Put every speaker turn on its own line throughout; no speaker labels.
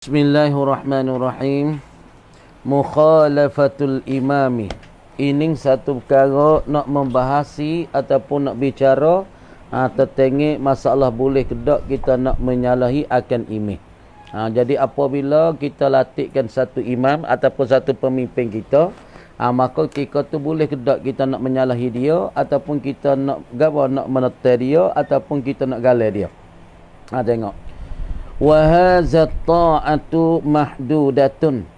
Bismillahirrahmanirrahim. Mukhalafatul imami. Ini satu perkara nak membahasi ataupun nak bicara tentang masalah boleh ke tak kita nak menyalahi akan imam. Jadi apabila kita latihkan satu imam ataupun satu pemimpin kita, maka ketika tu boleh ke tak kita nak menyalahi dia ataupun kita nak nak menetai dia ataupun kita nak galai dia. Tengok. Wa hadza ta'atu mahdudatun,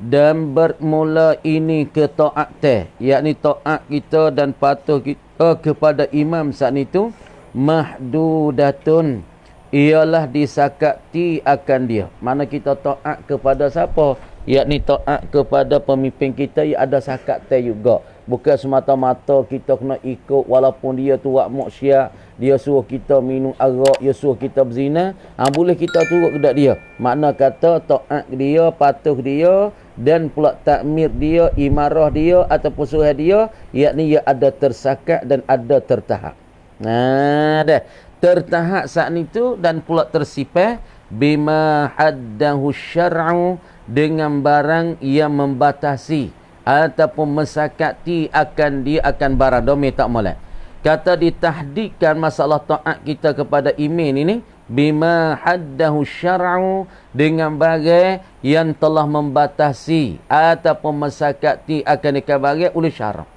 dan bermula ini ke taat yakni taat kita dan patuh kita kepada imam saat itu mahdudatun, ialah disakati akan dia. Mana kita taat kepada siapa? Yakni taat kepada pemimpin kita yang ada sakat juga. Bukan semata-mata kita kena ikut walaupun dia tu buat maksiat, dia suruh kita minum arak, dia suruh kita berzina, boleh kita turut kepada dia. Makna kata taat dia, patuh dia dan pula takmir dia, imarah dia ataupun suruh dia, yakni ia ada tersakat dan ada tertahap. Dah tertahap saat itu dan pula tersipah bima haddahu syar'u, dengan barang yang membatasi ataupun mesakati akan dia akan barang domi tak molek. Kata ditahdidkan masalah taat kita kepada imam ini bima haddahu syar'u, dengan barang yang telah membatasi ataupun mesakati akan dia barang oleh syarak.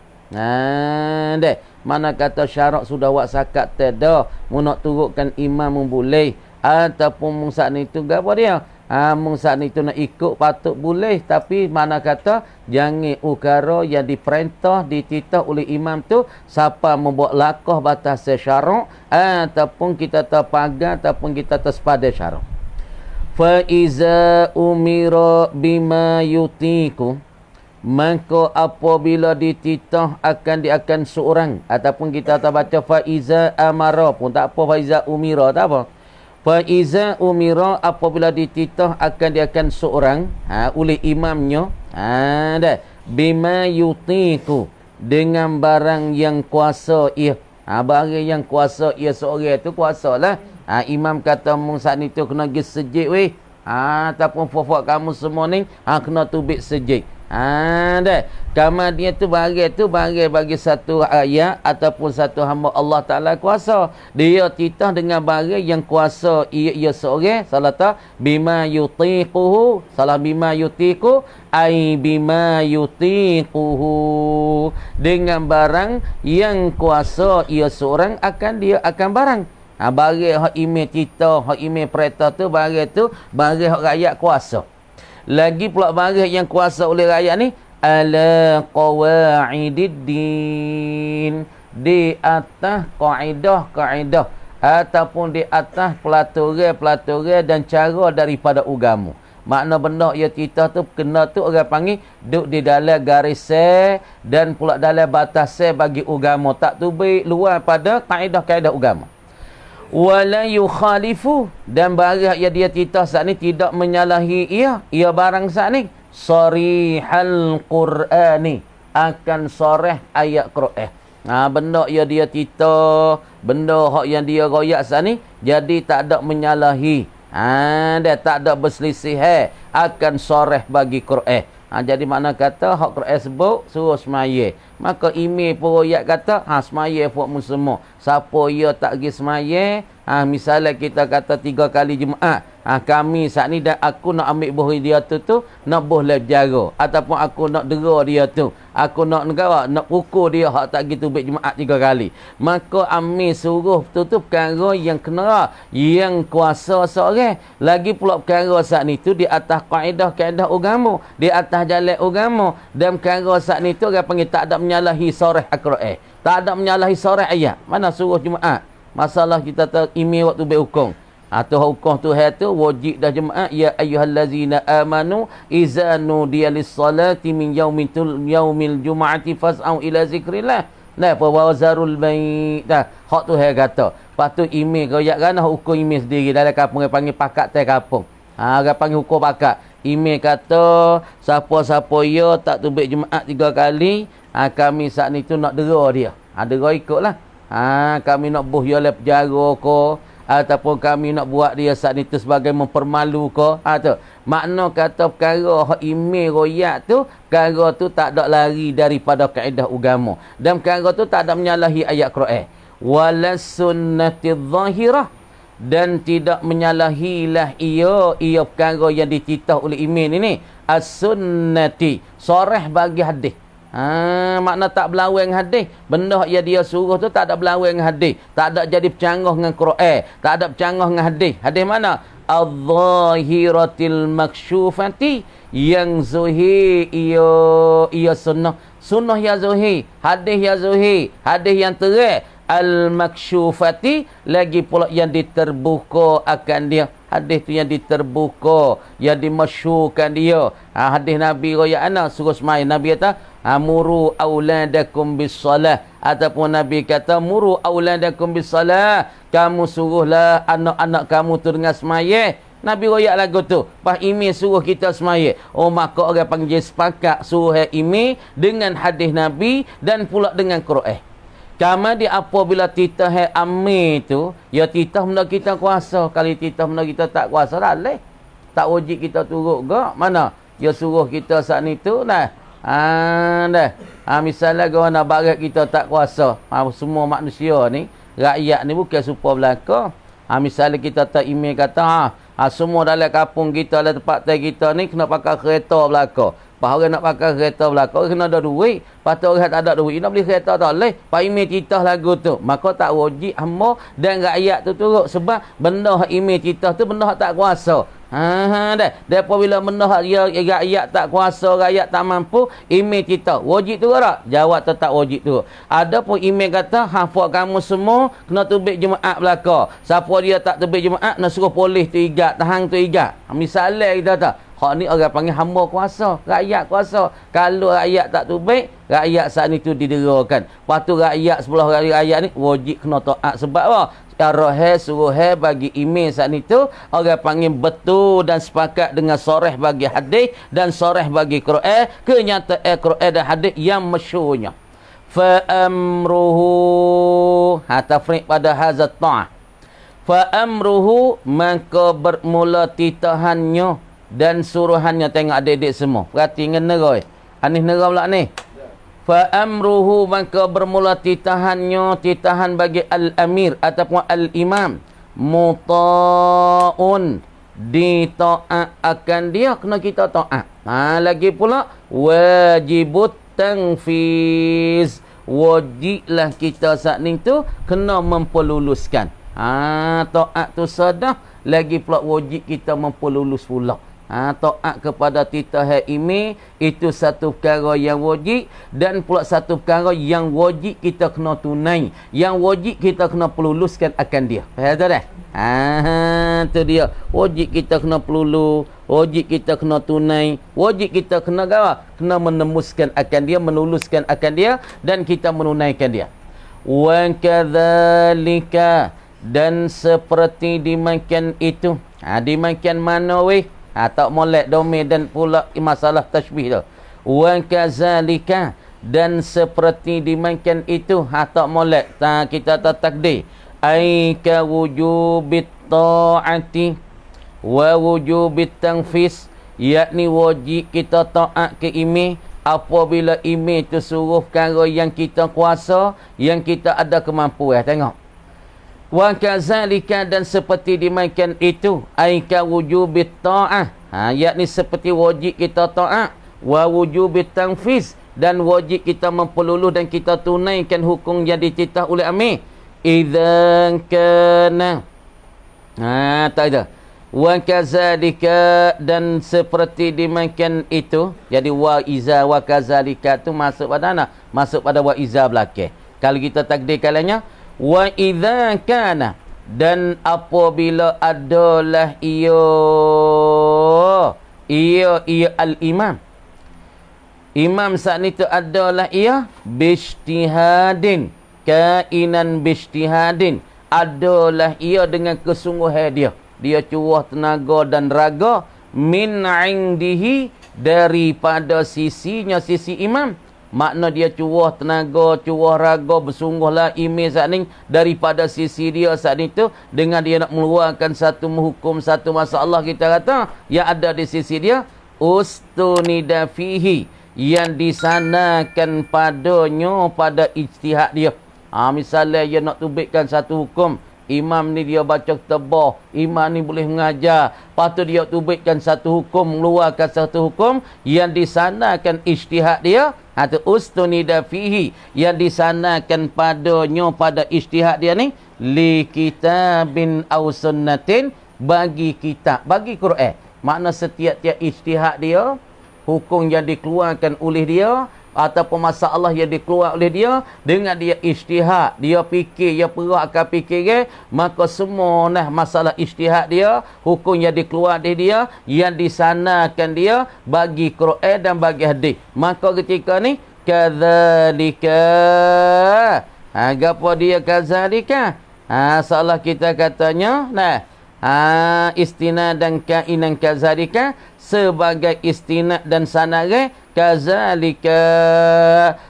Deh, mana kata syarak sudah buat sakat dah, mu nak turutkan imam boleh ataupun saat itu apa dia? Saat itu nak ikut patut boleh, tapi mana kata jangan ukara yang diperintah dititah oleh imam tu siapa membuat lakah batas syarak ataupun kita terpagar ataupun kita tersepada syarak. Fa iza umira bima yutiku, maka apabila dititah akan seorang ataupun kita tak baca fa iza amara pun tak apa, fa iza umira tak apa. Faiza umira, apabila dititah akan seorang oleh imamnya, bima yutiku, dengan barang yang kuasa ia. Barang yang kuasa ia seorang itu kuasalah. Imam kata mung saat ni tu kena pergi sejid weh. Ataupun fofok kamu semua ni kena tubik sejid. Kamar dia tu bagi satu ayat ataupun satu hamba Allah Ta'ala kuasa. Dia titah dengan barang yang kuasa ia seorang. Salah tak? Bima yutiquhu. Salah bima yutiqu. Ai bima yutiquhu. Dengan barang yang kuasa ia seorang akan barang. Bagi hak imam kita, hak imam perintah tu, bagi hak rakyat kuasa. Lagi pula barang yang kuasa oleh rakyat ni ala qawaididdin, di atas kaedah ataupun di atas pelaturan dan cara daripada agama. Makna benda ia kita tu kena tu orang panggil duduk di dalam garis dan pula dalam batas bagi agama, tak tubik luar pada kaedah agama. Wala yukhalifu, dan barang yang dia titah saat ni tidak menyalahi ia barang saat ni sarihal Qur'ani, akan soreh ayat Quran. Benda yang dia titah, benda hak yang dia royak saat ni, jadi tak ada menyalahi, dia tak ada berselisih akan soreh bagi Quran. Jadi mana kata hak Quran sebut suruh semaya, maka imam pun royak kata semaya buat semua. Siapa ia tak pergi semaya, misalnya kita kata 3 kali Jumaat, kami saat ni dan aku nak ambil bohong dia tu nak boleh jaga, ataupun aku nak dera dia tu, aku nak nak pukul dia hak tak gitu tubik Jumaat 3 kali, maka ambil suruh tu perkara yang kena yang kuasa seorang. Lagi pula perkara saat ni tu di atas kaedah agama, di atas jalan agama, dan perkara saat ni tu orang panggil tak ada menyalahi soreh Al-Quran, tak ada menyalahi soreh ayat. Mana suruh Jumaat, masalah kita imam waktu berhukum atau hukum tu tu wajib dah jemaah. Ya ayyuhallazina amanu iza nudiya lis-salati min yaumil jumu'ati fas'au ila zikrillah. Fa wazarul bait. Hak tu kata. Patut imam kau yak kan hukum imam sendiri dalam kampung dia panggil pakat tai kampung. Orang panggil hukum pakat. Imam kata siapa-siapa ya tak tubik Jumaat 3 kali, kami saat ni tu nak dera dia. Dera ikutlah. Kami nak buh ya le penjara ko ataupun kami nak buat dia saat itu sebagai mempermalu ke. Tu. Makna kata perkara email royak tu, perkara tu tak ada lari daripada kaedah agama. Dan perkara tu tak ada menyalahi ayat Quran. Wala sunnati zahirah. Dan tidak menyalahilah ia perkara yang dititah oleh email ini. As-sunnati. Soreh bagi hadis. Makna tak berlawan dengan hadis. Benda yang dia suruh tu tak ada berlawan dengan hadis. Tak ada jadi bercanggah dengan Quran. Tak ada bercanggah dengan hadis. Hadis mana? Al-zahiratil maksyufati. Yang zuhir ia sunnah. Sunnah yang zuhir. Hadis yang zuhir. Hadis yang terang. Al-maksyufati. Lagi pula yang diterbuka akan dia. Hadis tu yang diterbuka, yang dimasyhurkan dia. Hadis Nabi royak ana suruh semai. Nabi kata, "Amuru auladakum bis-salah." Ataupun Nabi kata, "Muru auladakum bis-salah." Kamu suruhlah anak-anak kamu tu dengan semaya. Nabi royak lagu tu. Pas imi suruh kita semaya. Oh, maka orang panggil sepakat suruh imi dengan hadis Nabi dan pula dengan Quran. Kama di apabila titah amir tu, ya titah benda kita kuasa. Kalau titah benda kita tak kuasa, tak boleh. Tak wajib kita turut ke. Mana? Ya suruh kita saat ni tu, dah. Dah. Misalnya guna barat kita tak kuasa. Semua manusia ni, rakyat ni bukan supaya belaka. Misalnya kita tak email kata, semua dalam kampung kita, dalam tempat kita ni, kena pakai kereta belaka. Pas orang nak pakai kereta belakang, orang kena ada duit. Lepas tu orang tak ada duit, nak beli kereta tak boleh. Pak email citah lagu tu. Maka tak wajib hamba dan rakyat tu turut. Sebab benda email citah tu benda tak kuasa. Dah. Depa bila benda rakyat tak kuasa, rakyat tak mampu, email citah. Wajib tu tak? Jawab tetap wajib tu. Ada pun email kata, buat kamu semua kena terbit Jumaat belakang. Siapa dia tak terbit Jumaat, nak suruh polis tu igat, tahan tu igat. Misalnya kita tak. Hak ni orang panggil hamba kuasa, rakyat kuasa. Kalau rakyat tak baik, rakyat saat ni tu diderakan. Lepas tu rakyat sebelah rakyat ni wajib kena taat. Sebab apa? Arahai suruhai bagi email saat ni tu orang panggil betul dan sepakat dengan soreh bagi hadis dan soreh bagi Quran. Kenyataan Quran dan hadis yang masyhurnya. Fa amruhu tafriq pada hazat ta'ah. Fa amruhu maka bermula titahannya dan suruhannya. Tengok adik-adik semua. Perhati dengan neroi. Anis neroi pula ni. Fa amruhu maka bermula titahannya, titahan bagi al-amir ataupun al-imam. Muta'un. Dita'at akan dia, kena kita ta'at. Lagi pula wajibut tanfiz. Wajiblah kita saat ni tu kena memperluluskan. Ta'at tu sadah. Lagi pula wajib kita memperlulus pula. Taat kepada titah ini itu satu perkara yang wajib dan pula satu perkara yang wajib kita kena tunai, yang wajib kita kena peluluskan akan dia. Faham tak dah? Tu dia. Wajib kita kena pelulu, wajib kita kena tunai, wajib kita kena apa? Kena menemuskan akan dia, meluluskan akan dia dan kita menunaikan dia. Wa kadzalika dan seperti dimakan itu. Dimakan mana weh? Tak molek domain dan pula masalah tashbih tu. Wa kazalika dan seperti dimakan itu. Tak molek. Kita tak takdir. Ai ka wujubit ta'ati wa wujubit tanfis. Yakni wajib kita taat ke imi apabila imi tu suruh perkara yang kita kuasa, yang kita ada kemampuan. Tengok. Wa kazalika dan seperti dimakan itu aika wujubit ta'ah. Yakni seperti wajib kita ta'at wa wujubit tanfiz dan wajib kita memperluluh dan kita tunaikan hukum yang dititah oleh amir. Idzan kana tak ada. Wa kazalika dan seperti dimakan itu. Jadi wa iza wa kazalika tu masuk pada mana? Masuk pada wa iza belakang. Kalau kita takdir kalanya wa idza kana dan apabila adalah ia al-imam. Imam saat itu adalah ia bijtihadin, kainan bijtihadin, adalah ia dengan kesungguhan dia. Dia curah tenaga dan raga min indihi daripada sisinya, sisi imam. Makna dia curah tenaga, curah raga, bersungguhlah email saat ni daripada sisi dia saat ni tu, dengan dia nak mengeluarkan satu hukum, satu masalah kita kata yang ada di sisi dia, ustunida fihi, yang disanakan padanya pada ijtihad dia. Misalnya dia nak tubikkan satu hukum, imam ni dia baca tebah, imam ni boleh mengajar, lepas tu dia tubikkan satu hukum, mengeluarkan satu hukum yang disanakan ijtihad dia, atau ustunida fihi, yang disanakan padanya pada ijtihad dia ni, li kitabin aw sunnatin, bagi kitab, bagi Quran. Makna setiap-tiap ijtihad dia, hukum yang dikeluarkan oleh dia, ataupun masalah yang dikeluar oleh dia, dengan dia ijtihad, dia fikir, dia perakkan fikir, maka semua masalah ijtihad dia, hukum yang dikeluar oleh dia, yang disanakan dia bagi Quran dan bagi hadis. Maka ketika ni kadzalika, gapo dia kadzalika? Salah kita katanya istinad dan kainan kadzalika, sebagai istinad dan sanad kazalika,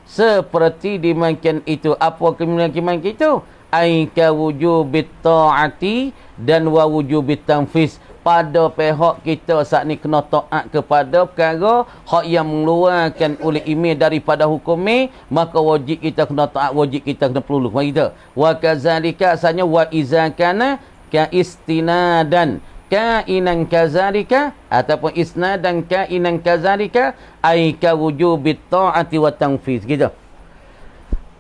seperti dimakan itu. Apa kemungkinan itu? Aika wujubit ta'ati dan wa wujubit tanfis. Pada pihak kita saat ni kena taat kepada perkara hak yang mengeluarkan oleh imam daripada hukum ni, maka wajib kita kena taat, wajib kita kena peluluh. Mari kita. Wa kazalika asalnya wa iza kana ka istinadan kainan kazalika, ataupun isnadan kainan kazalika, ai ka wujubit ta'ati wa tanfiz gitu.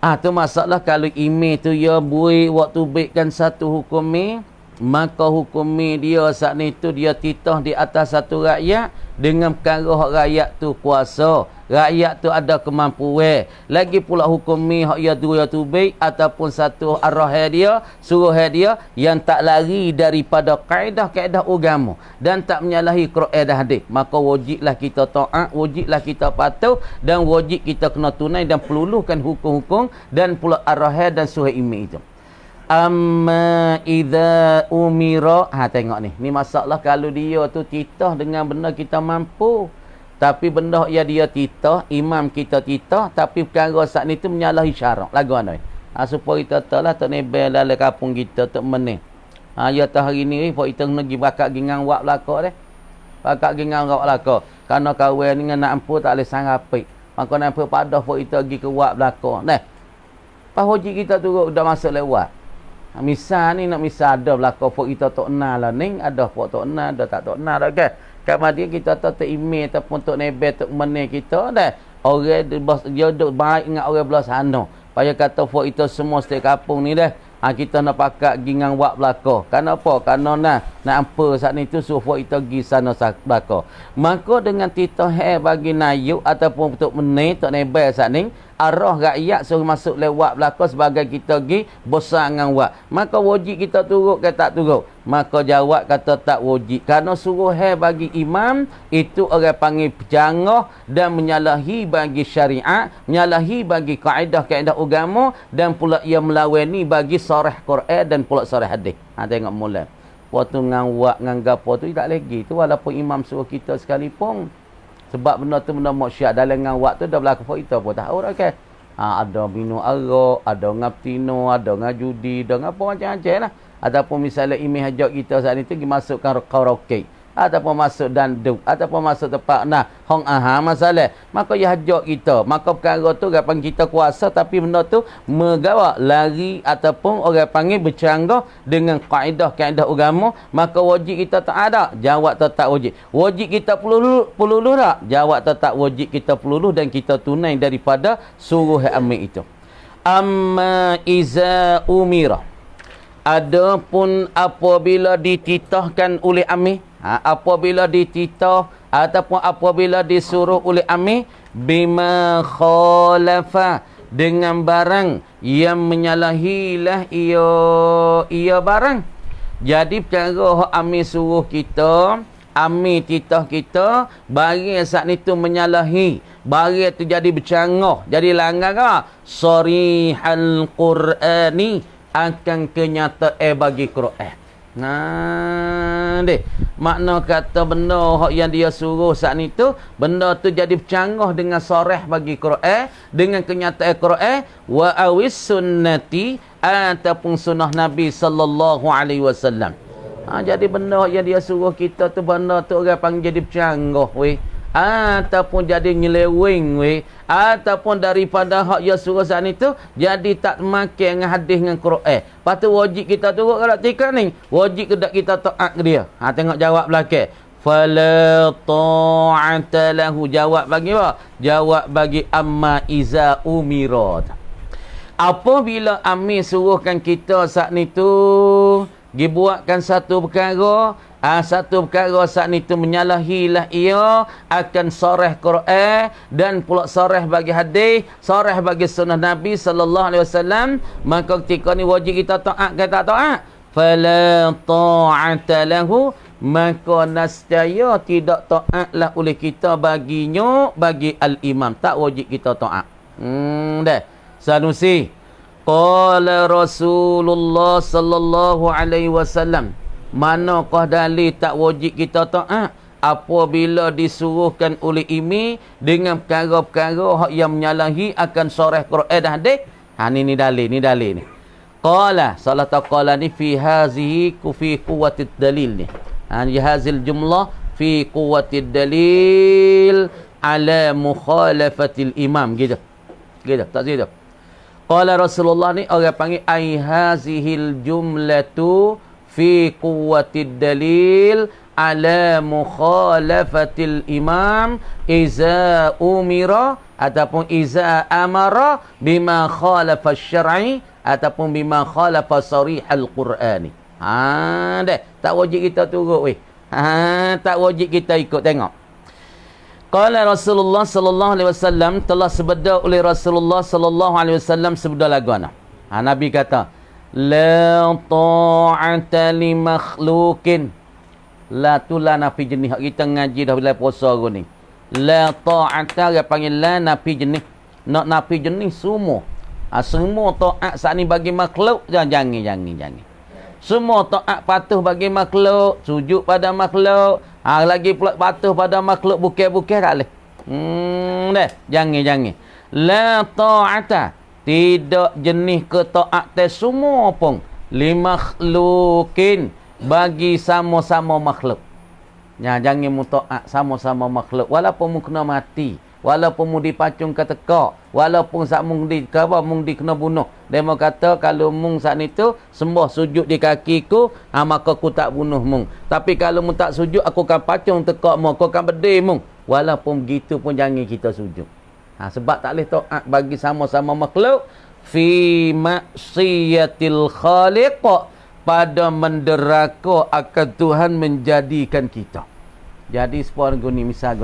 Tu masalah kalau imam tu ya buih waktu baikkan satu hukum ni, maka hukum ni dia saat ni tu dia titah di atas satu rakyat dengan perkara hak rakyat tu kuasa, rakyat tu ada kemampuan. Lagi pula hukum ni hak ya tu baik, ataupun satu arah dia, suruh dia yang tak lari daripada kaedah-kaedah agama dan tak menyalahi Quran dan hadis, maka wajiblah kita taat, wajiblah kita patuh, dan wajib kita kena tunai dan peluluhkan hukum-hukum dan pula arah dan suruh imam itu. Amma idza umira, tengok ni masalah kalau dia tu titah dengan benda kita mampu, tapi benda yang dia titah, imam kita titah, tapi perkara saat ni tu menyalahi syarak lagu mana supaya kita tahu tak nebel dalam kampung kita tak meneh. Ya tak hari ni pok kita kena pergi bakak gingang wak belaka deh, bakak gingang wak belaka, kerana kawan dengan nak ampu tak boleh sangapi, maka nak ampu padah pok kita pergi ke wak belaka neh, pas haji kita turut dah masuk lewat. Misal ni nak misal ada belakang pok kita tak kenal lah ni, ada pok tak kenal, ada tak kenal dah kan. Kemudian kita tak email ataupun tak nebel tak meneh kita dah. Orang dia duk baik dengan orang belah sana. Payah kata pok kita semua setiap kampung ni dah. Kita nak pakat gingang wak belakang. Kenapa? Kerana nak apa saat ni tu suruh pok kita pergi sana belakang. Maka dengan titah bagi nayuk ataupun tak meneh tak nebel saat ni, arah rakyat suruh masuk lewat belakang sebagai kita pergi besar dengan wak, maka wajib kita turut ke tak turut? Maka jawab kata tak wajib, kerana suruh bagi imam itu orang panggil pejangah dan menyalahi bagi syariat, menyalahi bagi kaedah-kaedah agama, dan pula ia melawani bagi sarah Quran dan pula sarah hadis. Tengok mula waktu dengan wak dengan gapo tu tak lagi tu, walaupun imam suruh kita sekalipun. Sebab benda tu benda maksiat, dalam dengan waktu dah berlaku pun kita pun tahu dah kan. Ada minum arak, ada ngaptino, ada ngajudi, ada ngapa macam-macam lah. Ataupun misalnya imam hajat kita saat itu pergi masukkan karaoke, ataupun masuk danduk, ataupun masuk tempat hong masalah, maka ia hajat kita, maka perkara tu orang panggil kita kuasa, tapi benda tu megawak lari ataupun orang panggil bercanggah dengan kaedah-kaedah agama, maka wajib kita tak ada, jawab tak wajib. Wajib kita peluluh tak? Jawab tak wajib kita peluluh, dan kita tunai daripada suruh amil itu. Amma iza umira, adapun apabila dititahkan oleh amil, apabila dititah ataupun apabila disuruh oleh amir bima khalafa, dengan barang yang menyalahilah ia barang. Jadi perkara hak amir suruh kita, amir titah kita, barang saat ni tu menyalahi, barang tu jadi bercanggah, jadi langgar, sarihal Qur'ani, akan kenyataan bagi Quran. Deh. Makna kata benda hak yang dia suruh saat ni tu, benda tu jadi bercanggah dengan soreh bagi Quran, dengan kenyataan Quran, wa awis sunnati, ataupun sunnah Nabi sallallahu alaihi wasallam. Jadi benda yang dia suruh kita tu, benda tu orang panggil jadi bercanggah weh, ataupun jadi nyeleweng weh, ataupun daripada hak yang suruh saat ni tu jadi tak makan dengan hadis dengan Quran. Lepas tu wajib kita turut kalau tika ni, wajib kedak kita taat ke dia. Tengok jawab belakang, fala ta'ata lahu. Jawab bagi apa? Jawab bagi amma iza umirat. Apabila amir suruhkan kita saat ni tu dibuatkan satu perkara, satu perkara saat ni tu menyalahilah ia akan soreh Quran dan pula soreh bagi hadis, soreh bagi sunnah Nabi sallallahu alaihi wasallam, maka ketika ni wajib kita taat ke tak taat? Fala ta'ata lahu, maka nascaya tidak taatlah oleh kita baginya, bagi al-imam, tak wajib kita taat. Dah. Sanusi, qala Rasulullah sallallahu alaihi wasallam, manakah dalil tak wajib kita taat? Apabila disuruhkan oleh imi dengan perkara-perkara yang menyalahi akan soreh Quran dan hadis. Ni dalil ni. Qala, salah taqala ni fi hazihi fi quwwatid dalil ni. Ni hazil jumlah fi quwwatid dalil ala mukhalafatil imam, gitu tak gitu. Qala Rasulullah ni orang panggil ai hazihil jumlatu fi quwwatid dalil ala mukhalafatil imam iza umira ataupun iza amara bima khalafa syar'i ataupun bima khalafa sarihal qur'ani. Dah, tak wajib kita turut weh. Tak wajib kita ikut. Tengok. Qala Rasulullah sallallahu alaihi wasallam, telah sebeda oleh Rasulullah sallallahu alaihi wasallam sebeda lagu ana. Nabi kata, la ta'ata li makhluqin. La tu la nafi jenis. Kita ngaji dah bila puasa ni. La ta'ata dia panggil la nafi jenis. Nak nafi jenis semua. Semua taat saat ni bagi makhluk, jangan. Semua taat patuh bagi makhluk, sujud pada makhluk, lagi pula patuh pada makhluk bukan tak boleh. Dah, jangan. La ta'ata, tidak jenis ketaatan semua pun li makhlukin, bagi sama-sama makhluk. Jangan mu taat sama-sama makhluk, walaupun mu kena mati, walaupun mu dipacung ke tekak, walaupun sak mung kena bunuh. Dia mau kata kalau mung saat ni tu sembah sujud di kakiku, maka aku tak bunuh mung. Tapi kalau mung tak sujud, aku akan pacung tekak mung, aku akan bedil mung. Walaupun begitu pun jangan kita sujud. Sebab tak boleh taat bagi sama-sama makhluk fi maksiatil khaliq, pada menderaka akan Tuhan menjadikan kita. Jadi sepuan guni misal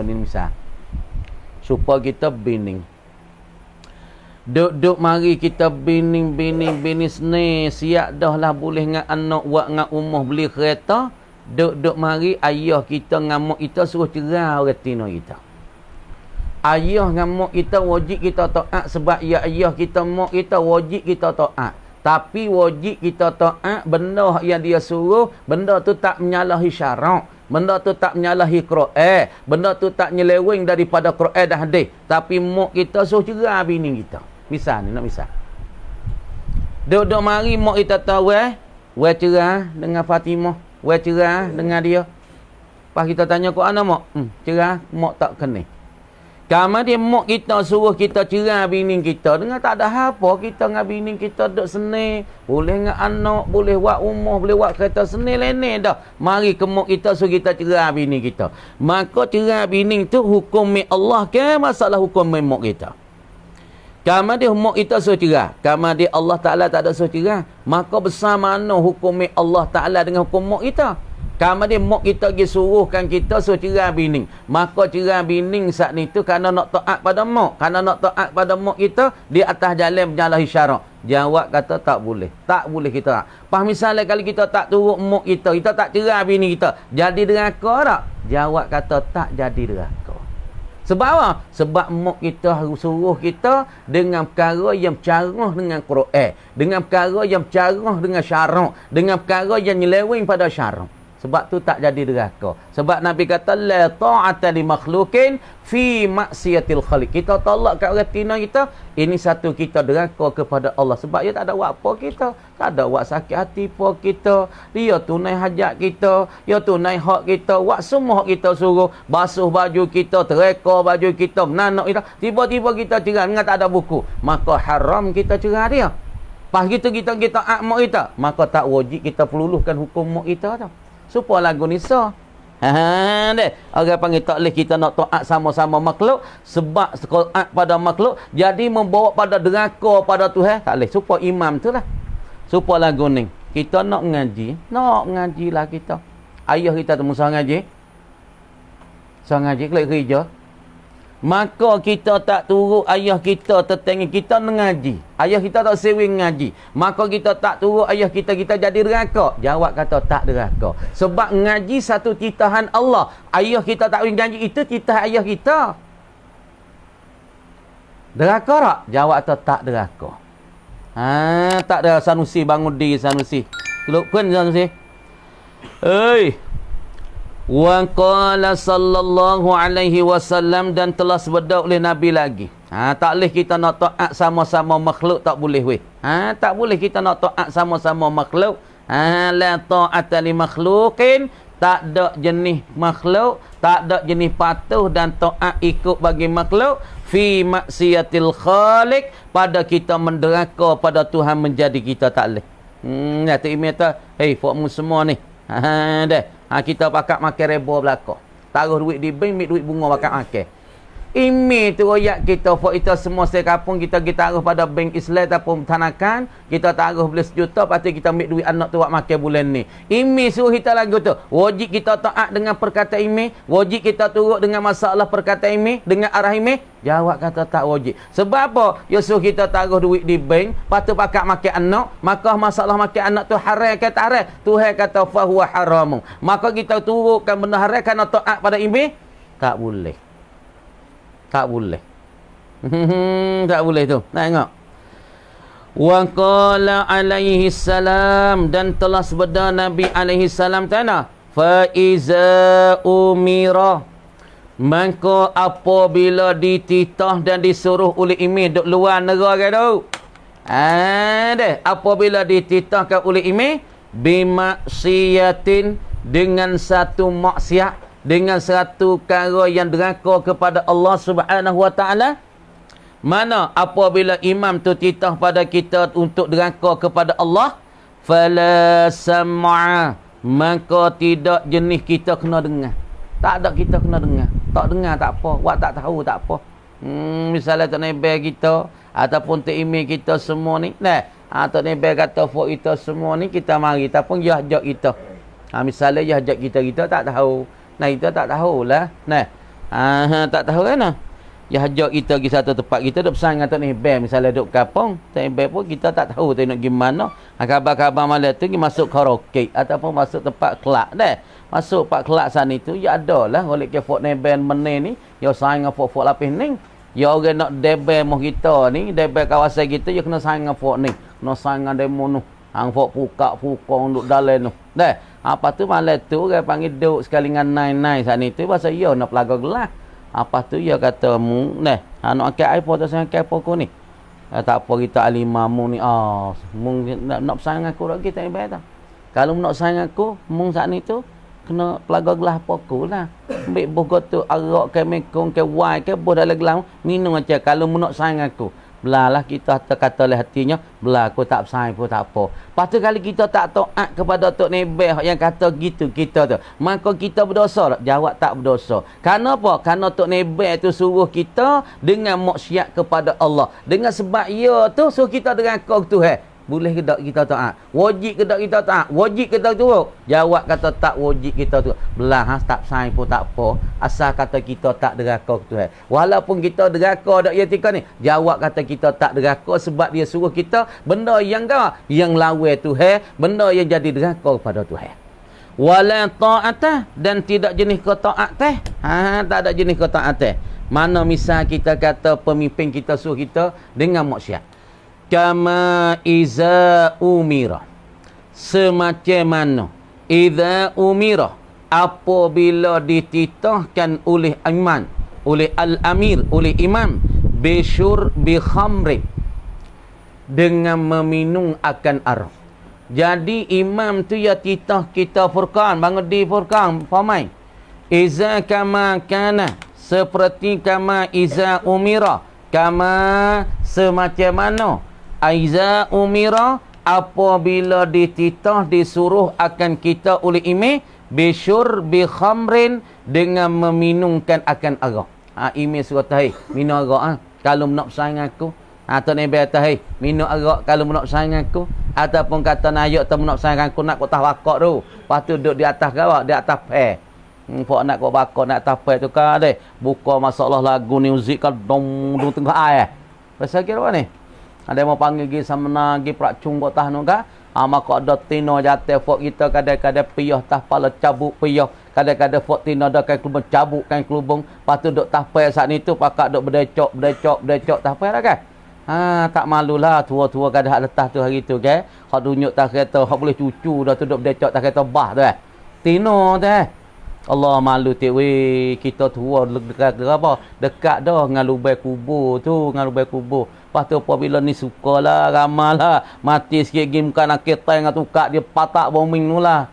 supaya kita bining. Duk mari kita bining seni, siap dah lah boleh dengan anak buat dengan umah beli kereta. Duk mari ayah kita ngamuk kita suruh cerai orang tino kita. Ayah ngamuk kita wajib kita taat sebab ya ayah kita mak kita wajib kita taat. Tapi wajib kita taat benda yang dia suruh, benda tu tak menyalahi syarak, benda tu tak menyalahi Quran, benda tu tak nyeleweng daripada Quran dan hadis. Tapi mak kita suruh cerai bini kita. Misal ni, nak misal. Duk mari mak kita tahu cerai dengan Fatimah, cerai dengan dia. Pas kita tanya kau ana mak? Cerai, mak tak kena. Kamu dia mak kita suruh kita cerai bini kita, dengan tak ada apa kita dengan bini kita duk seni, boleh dengan anak, boleh buat rumah, boleh buat kereta seni lene dah. Mari ke mak kita suruh kita cerai bini kita. Maka cerai bini tu hukum Allah ke masalah hukum mak kita? Kamu dia mak kita suruh cerai, kamu dia Allah Taala tak ada suruh cerai, maka besar mana hukum Allah Taala dengan hukum mak kita? Kamu dia mak kita pergi suruhkan kita suruh cerai bini. Maka cerai bini saat ni tu kerana nak taat pada mak. Kerana nak taat pada mak kita di atas jalan menyalahi syarak. Jawab kata tak boleh. Tak boleh kita. Pas misalnya kalau kita tak turut mak kita tak cerai bini kita, jadi deraka tak? Jawab kata tak jadi deraka. Sebab apa? Sebab mak kita suruh kita dengan perkara yang bercarah dengan Quran, dengan perkara yang bercarah dengan syarak, dengan perkara yang nyeleweng pada syarak. Sebab tu tak jadi derhaka. Sebab Nabi kata la ta'ata li makhluqin fi maksiatil khaliq. Kita tolak kat orang tina kita, ini satu kita derhaka kepada Allah. Sebab dia tak ada buat apa kita. Tak ada buat sakit hati apa kita. Dia tunai hajat kita, dia tunai hak kita, buat semua hak kita suruh, basuh baju kita, tereka baju kita, menanak kita. Tiba-tiba kita cerah dengan tak ada buku. Maka haram kita cerah dia. Pas kita mak kita, maka tak wajib kita peluluhkan hukum mak kita tu. Supaya lagu ni sah. Deh. Orang panggil tak boleh kita nak taat sama-sama makhluk. Sebab taat pada makhluk jadi membawa pada derhaka pada Tuhan. Tak boleh. Supaya imam tu lah. Supaya lagu ni. Kita nak ngaji. Nak ngaji lah kita. Ayah kita tu musa ngaji. Musa ngaji. Kelik kerja. Maka kita tak turut ayah kita tertengi kita mengaji. Ayah kita tak sewing ngaji. Maka kita tak turut ayah kita jadi derhaka. Jawab kata tak derhaka. Sebab ngaji satu titahan Allah. Ayah kita tak ngaji itu titah ayah kita. Derhaka tak? Jawab kata tak derhaka. Tak ada Sanusi bangun diri Sanusi. Keluk pun Sanusi. Wa qala sallallahu alaihi wasallam, dan telah sebeda oleh Nabi lagi. Tak boleh kita nak taat sama-sama makhluk, tak boleh weh. Tak boleh kita nak taat sama-sama makhluk. La ta'ata li makhluqin, tak ada jenis makhluk, tak ada jenis patuh dan taat ikut bagi makhluk fi maksiatil khaliq, pada kita menderhaka pada Tuhan menjadi kita tak boleh. Tu email tu, hey fokmu semua ni. Deh. Kita pakat makan reba belakang. Taruh duit di bank, ambil duit bunga pakat makan. Ini tu royak kita, for kita semua sekapung kita taruh pada bank Islam ataupun tanakan, kita taruh beli 1 juta, lepas tu kita ambil duit anak tu buat makan bulan ni. Ini suruh kita lagu tu. Wajib kita taat dengan perkataan ini, wajib kita turut dengan masalah perkataan ini, dengan arah ini. Jawab kata tak wajib. Sebab apa? Ya suruh kita taruh duit di bank, lepas tu pakat makan anak, maka masalah makan anak tu haram ke tak haram? Tuhan kata fahuwa haramu. Maka kita turutkan benda haram kerana taat pada ini? Tak boleh. Tak boleh. Tak boleh tu. Tengok. Wa qala alaihi salam, dan telah sebeda Nabi alaihi salam tana, fa iza umira, maka apabila dititah dan disuruh oleh imam duk luar negara tu. Apabila dititahkan oleh imam bimaksiatin, dengan satu maksiat, dengan satu perkara yang derhaka kepada Allah Subhanahu wa taala. Mana apabila imam tu titah pada kita untuk derhaka kepada Allah, fala sam'a, maka tidak jenis kita kena dengar. Tak ada kita kena dengar. Tak dengar tak apa, buat tak tahu tak apa. Misalnya Tok Nebel kita ataupun Tok Imi kita semua ni, Tok Nebel kata for kita semua ni kita mari, ataupun dia ajak kita. Misalnya dia ajak kita tak tahu. Kita tak tahulah. Tak tahu kan? Dia ajak kita pergi satu tempat, kita duk pesan dengan Tok Nebel, misalnya duk kapung, Tok Nebel pun kita tak tahu tak nak pergi mana. Khabar-khabar malam tu pergi masuk karaoke ataupun masuk tempat kelab Masuk tempat kelab sana tu, ya ada lah oleh ke Fort Nebel menin ni, dia sayang dengan Fort lapis ni. Ya orang nak debel moh kita ni, debel kawasan kita, dia kena sayang dengan Fort ni. Kena sayang dengan demo tu. Hang Fort pukak-pukang duk dalam tu. Apa tu malam tu orang panggil duk sekali dengan nai-nai sana tu, pasal ya nak pelaga gelas. Apa tu dia kata mu nak akak air tu sang akak aku ni. Tak apa kita alimah mu ni. Mu nak sayang aku dak kita ibarat tak. Kalau nak sayang aku, mu saat ni tu kena pelaga gelas pokok lah. Ambil buku tu arak ke mekong ke wai ke buh dalam gelas minum aja. Kalau mu nak sayang aku, belalah kita kata oleh hatinya, belah aku tak sayang pun tak apa. Lepas tu kalau kita tak taat kepada Tok Nebel yang kata gitu kita tu, maka kita berdosa tak? Jawab tak berdosa. Kerana apa? Kerana Tok Nebel tu suruh kita dengan maksiat kepada Allah. Dengan sebab ia tu suruh kita derhaka ke Tuhan. Boleh ke tak kita taat? Wajib ke tak kita taat? Wajib ke tak turut? Jawab kata tak wajib kita turut. Belah tak sayang pun tak apa. Asal kata kita tak derhaka ke Tuhan. Walaupun kita derhaka dak ketika ni, jawab kata kita tak derhaka sebab dia suruh kita benda yang lawan Tuhan, benda yang jadi derhaka kepada Tuhan. Wala ta'atah, dan tidak jenis ke taat teh. Tak ada jenis ke taat teh. Mana misal kita kata pemimpin kita suruh kita dengan maksiat. Kama iza umira, semacam mana idza umira, apabila dititahkan oleh imam, oleh al-amir, oleh imam, bi khamrin, dengan meminum akan arak. Jadi imam tu ya titah kita furqan, bangun di furqan, pamai. Iza kama kana, seperti kama iza umira, kama semacam mana. Iza umira, apabila dititah disuruh akan kita oleh imam, bi khamrin, dengan meminumkan akan arak. Imam suruh tahi, minum arak kalau nak bersaing aku. Atau Nabi kata, hei, minum arak kalau nak bersaing aku. Ataupun kata nayak tak nak bersaing aku, nak kau tahu wakak tu. Lepas tu duduk di atas gawak, di atas peh. Pok nak kau bakar, nak atas peh tu kan deh. Buka masalah lagu music kan, dong tengah air. Pasal kira apa ni? Ada mau panggil pergi sama pergi prakcung kau tahu kan? Maka ada tino jatuh fok kita kadang-kadang piyah tah pala cabuk piyah. Kadang-kadang fok tino ada kain kelubung cabuk kain kelubung. Lepas tu duk tahpai saat ni tu pakak duk berdecok tahpai lah kan? Tak malulah tua-tua kadang letas tu hari tu kan. Hak dunyuk tak kereta, hak boleh cucu dah tu duk berdecok tak kereta bah tu eh. Tino tu eh. Allah malu tik weh, kita tua dekat apa? Dekat dah dengan lubang kubur tu, dengan lubang kubur. Lepas tu apabila ni sukalah, ramallah, mati sikit game kan kita dengan tukak dia patak bombing tu lah.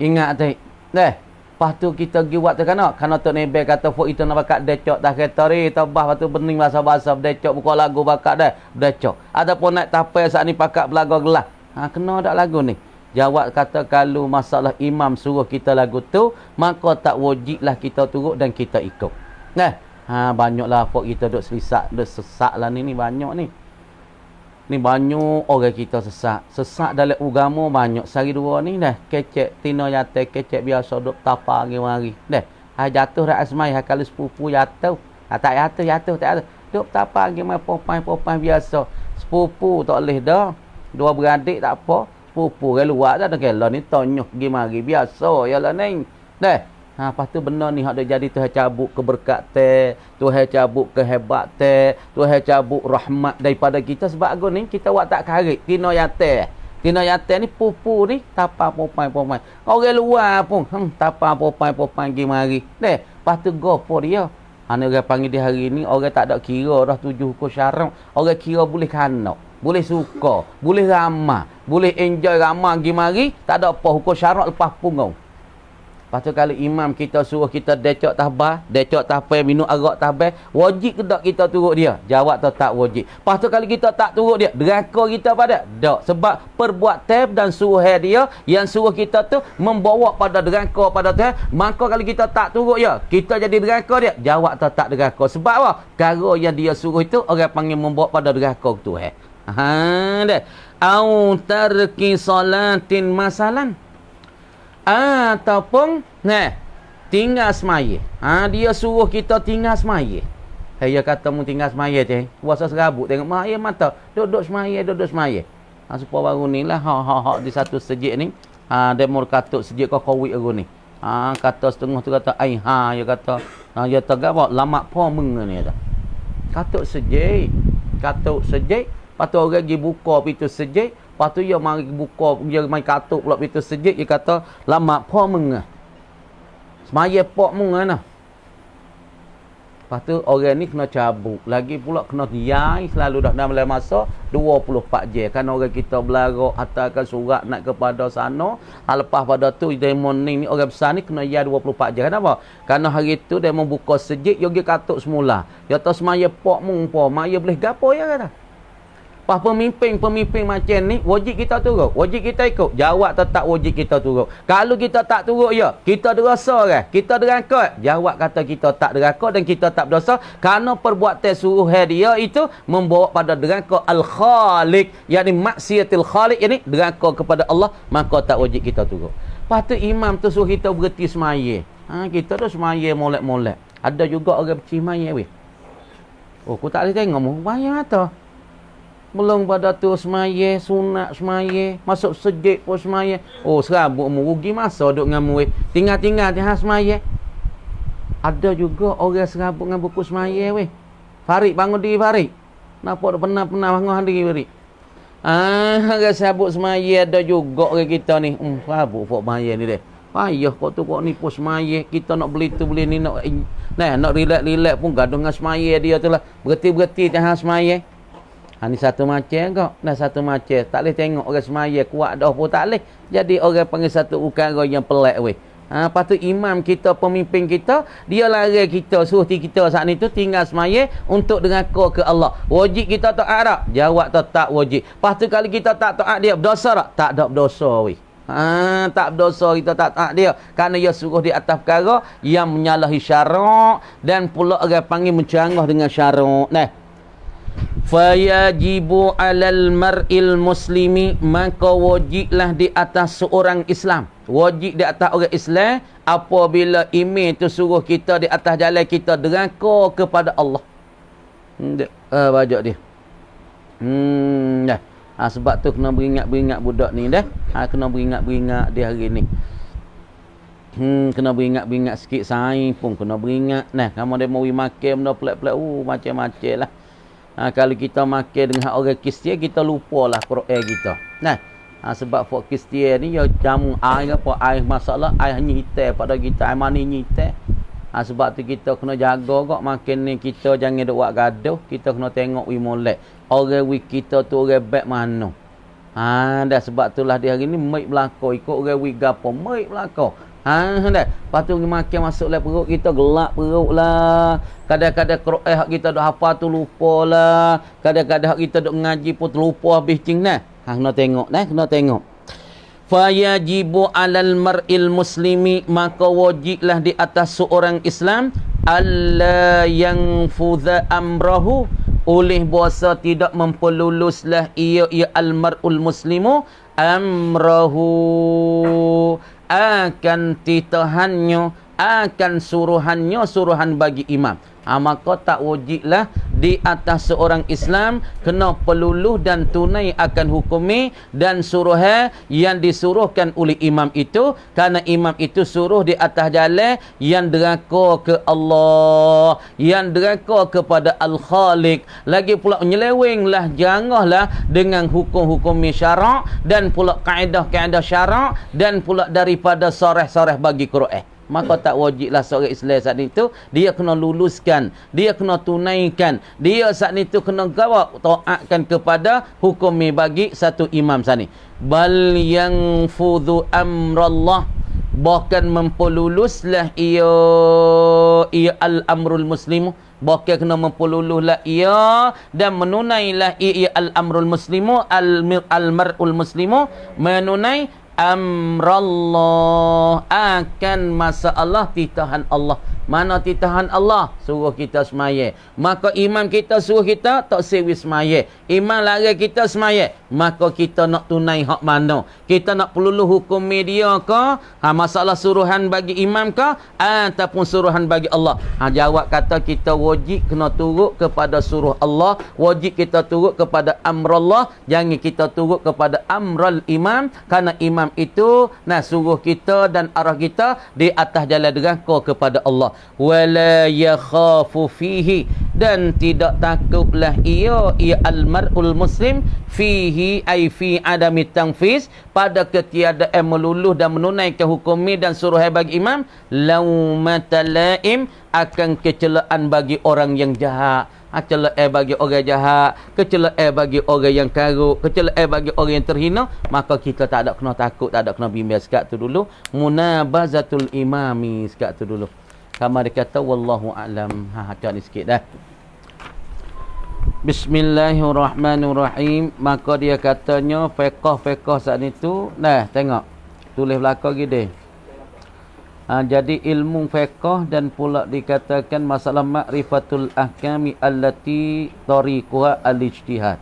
Ingat tak? Lepas tu kita pergi buat tu kan? Kerana Tok Nebel kata, fuk itu nak bakat decok tak kereta ni, tabah lepas tu bening bahasa-bahasa berdecok, buka lagu bakat dah, berdecok. Ataupun naik tapai saat ni pakat belaga gelas. Kena tak lagu ni? Jawab kata, kalau masalah imam suruh kita lagu tu, maka tak wajiblah kita turut dan kita ikut. Banyaklah fok kita duk selisak, duk sesak lah ni banyak ni. Ni banyak orang kita sesak. Sesak dalam agama banyak. Sehari dua ni dah kecek tina jatuh, kecek biasa duk tapa hari-hari. Jatuh rak asmai kalau sepupu jatuh. Tak jatuh. Duk tapa hari-hari popai biasa. Sepupu tak boleh dah. Dua beradik tak apa. Sepupu kan luar dah kela ni tonyok pergi mari biasa yalah ni. Lepas tu benda ni hak dah jadi Tuhan cabut keberkat teh, Tuhan cabut kehebat teh, Tuhan cabut rahmat daripada kita sebab ago ni kita buat tak karik tina yate. Tina yate ni pupu ni tapa popai. Orang luar pun tapa popai pergi mari. Lepas tu gopo dia. Ana orang panggil dia hari ni orang tak ada kira dah 7 hukum syarak. Orang kira boleh kanak, boleh suka, boleh ramah, boleh enjoy ramah pergi mari, tak ada apa hukum syarak lepas punggung. Lepas tu kalau imam kita suruh kita decok tahpai, minum arak tahpai, wajib ke tak kita turut dia? Jawab tak wajib. Lepas tu kalau kita tak turut dia, deraka kita pada? Tak. Sebab perbuatan dan suruh dia yang suruh kita tu membawa pada deraka pada Tuhan. Maka kalau kita tak turut dia, kita jadi deraka dia. Jawab tak deraka. Sebab apa? Perkara yang dia suruh itu orang panggil membawa pada deraka Tuhan. Au tarki salatin masalan. Ataupun tinggal semaya. Dia suruh kita tinggal semaya. Dia kata mu tinggal semaya je. Puasa serabut tengok maya mata. Duduk semaya. Supaya baru ni lah hak di satu sejik ni. Demo katuk sejik kau kawik aku ni. Kata setengah tu kata dia kata dia tagap lamak po meng ni ada. Katuk sejik. Lepas tu orang pergi buka pintu sejik. Lepas tu dia mari buka, dia mari katuk pula pintu sejik. Dia kata, lama po mengah. Semaya po mengah. Lepas tu orang ni kena cabut. Lagi pula kena diai selalu dah dalam masa 24 jam. Kan orang kita belarak hantarkan surat nak kepada sana. Lepas pada tu demo ni orang besar ni kena diai 24 jam. Kenapa? Kerana hari tu demo buka sejik, dia pergi katuk semula. Dia tahu semaya po mengah. Maya boleh gapo ya kata. Pas pemimpin macam ni, wajib kita turut, wajib kita ikut. Jawab tetap wajib kita turut. Kalau kita tak turut ya, kita derasa kan? Kita deraka. Jawab kata kita tak deraka dan kita tak berdosa kerana perbuatan suruh dia itu membawa pada deraka al-khaliq, yakni maksiatul khaliq, yakni deraka kepada Allah, maka tak wajib kita turut. Lepas tu imam tu suruh kita berhenti semaya. Kita tu semaya molek-molek. Ada juga orang berhenti semaya weh. Aku tak boleh tengok mu, bayar tu. Belum pada tu semaya, sunat semaya, masuk sejik pun semaya. Serabut mu, rugi masa duduk dengan mu. Tinggal-tinggal dia semaya. Ada juga orang serabut dengan buku semaya weh. Farid bangun diri Farid. Nampak pernah bangun diri Farid. Orang sabut semaya ada juga orang kita ni. Sabut fok semaya ni deh. Payah kau tu kau nipu semaya. Kita nak beli tu beli ni nak nak relax pun gaduh dengan semaya dia tu lah. Berhenti jangan semaya. Ni satu macam kau. Satu macam. Tak boleh tengok orang semaya kuat dah pun tak boleh. Jadi orang panggil satu ukara yang pelak weh. Lepas tu imam kita, pemimpin kita, dia lari kita, suruh kita saat ni tu tinggal semaya untuk deraka ke Allah. Wajib kita taat tak? Jawab tak wajib. Lepas tu kalau kita tak taat dia, berdosa tak? Tak ada berdosa weh. Tak berdosa kita tak taat dia. Kerana dia suruh di atas perkara yang menyalahi syarak dan pula orang panggil mencerangah dengan syarak. Fayajibu alal mar'il muslimi, maka wajiblah di atas seorang Islam, wajib di atas orang Islam apabila imam tu suruh kita di atas jalan kita deraka kepada Allah. Baca dia. Sebab tu kena beringat budak ni dah. Kena beringat dia hari ni. Kena beringat sikit saing pun kena beringat. Kamu dia mau makan benda pelik-pelik macam-macam lah. Kalau kita makan dengan orang Kristian, kita lupalah Quran kita. Sebab folk Kristian ni dia jamu air apa, air masalah, air hitam pada kita, air mani hitam. Sebab tu kita kena jaga kok makan ni kita jangan duk buat gaduh, kita kena tengok wi molek. Orang wi kita tu orang baik mana. Dah sebab itulah dia hari ni maik belako ikut orang wi gapo, maik belako. Dah. Lepas tu makan masuk dalam perut kita gelap perut lah. Kadang-kadang Quran hak kita duk hafal tu lupa lah. Kadang-kadang hak kita duk ngaji pun terlupa habis cing kena tengok kena tengok. Fayajibu alal mar'il muslimi, maka wajiblah di atas seorang Islam alla yang fudha amrahu, oleh bahasa tidak memperluluslah ia al mar'ul muslimu amrahu, akan titahannya, akan suruhan bagi imam. Maka tak wajiblah di atas seorang Islam kena peluluh dan tunai akan hukumi dan suruhan yang disuruhkan oleh imam itu, kerana imam itu suruh di atas jalan yang deraka ke Allah, yang deraka kepada Al-Khaliq. Lagi pula menyelewenglah, janganlah dengan hukum-hukum syarak dan pula kaedah-kaedah syarak dan pula daripada soreh-soreh bagi Quran. Maka tak wajiblah seorang Islam saat itu dia kena luluskan, dia kena tunaikan, dia saat itu kena gawak taatkan kepada hukum bagi satu imam saat ni. Bal yang fudhu amrallah, bahkan memperluluslah ia al-amrul muslimu, bahkan kena memperluluslah ia dan menunailah ia al-amrul muslimu al-mar'ul muslimu, menunai amrallah, akan masalah titahan Allah. Mana titahan Allah? Suruh kita semaya. Maka imam kita suruh kita tak sewi semaya. Imam larang kita semaya. Maka kita nak tunai hak mana? Kita nak peluluh hukum media ke? Masalah suruhan bagi imam ke? Ataupun suruhan bagi Allah? Jawab kata kita wajib kena turut kepada suruh Allah. Wajib kita turut kepada amrallah. Jangan kita turut kepada amral imam. Kerana imam itu suruh kita dan arah kita di atas jalan deraka kepada Allah. Wala yakhafu fihi, dan tidak takutlah ia al-mar'ul muslim fihi ay fi adami tanfiz, pada ketiadaan meluluh dan menunaikan hukum dan suruhan bagi imam, laumatalaim, akan kecelaan bagi orang yang jahat. Celaan bagi orang jahat, kecelaan bagi orang yang karuk, kecelaan bagi orang yang terhina, maka kita tak ada kena takut, tak ada kena bimbang. Sekat tu dulu munabazatul imami, sekat tu dulu. Kama dia kata wallahu a'lam. Ni sikit dah. Bismillahirrahmanirrahim. Maka dia katanya fiqh saat itu. Tengok. Tulis belakang gini. Jadi ilmu fiqh dan pula dikatakan masalah ma'rifatul ahkami allati tariquha al-ijtihad.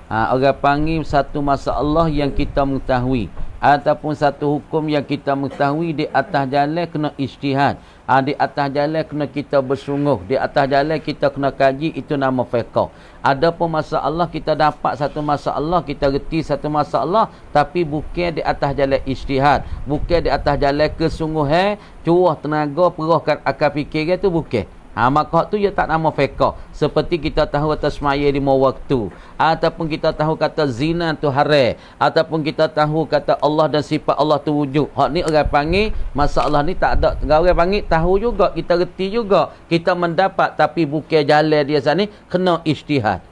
Orang panggil satu masalah yang kita mengetahui ataupun satu hukum yang kita mengetahui di atas jalan kena ijtihad. Di atas jalan kena kita bersungguh, di atas jalan kita kena kaji, itu nama fiqh. Ada pun masalah kita dapat satu masalah, kita reti satu masalah, tapi bukan di atas jalan ijtihad, bukan di atas jalan kesungguhan, curah tenaga, perahkan akal fikir itu bukan. Maka tu ia tak nama fiqh. Seperti kita tahu kata semaya 5 waktu, ataupun kita tahu kata zina tu haram, ataupun kita tahu kata Allah dan sifat Allah tu wujud. Hak ni orang panggil masalah ni tak ada. Orang panggil tahu juga, kita reti juga, kita mendapat, tapi bukan jalan dia sana kena ijtihad.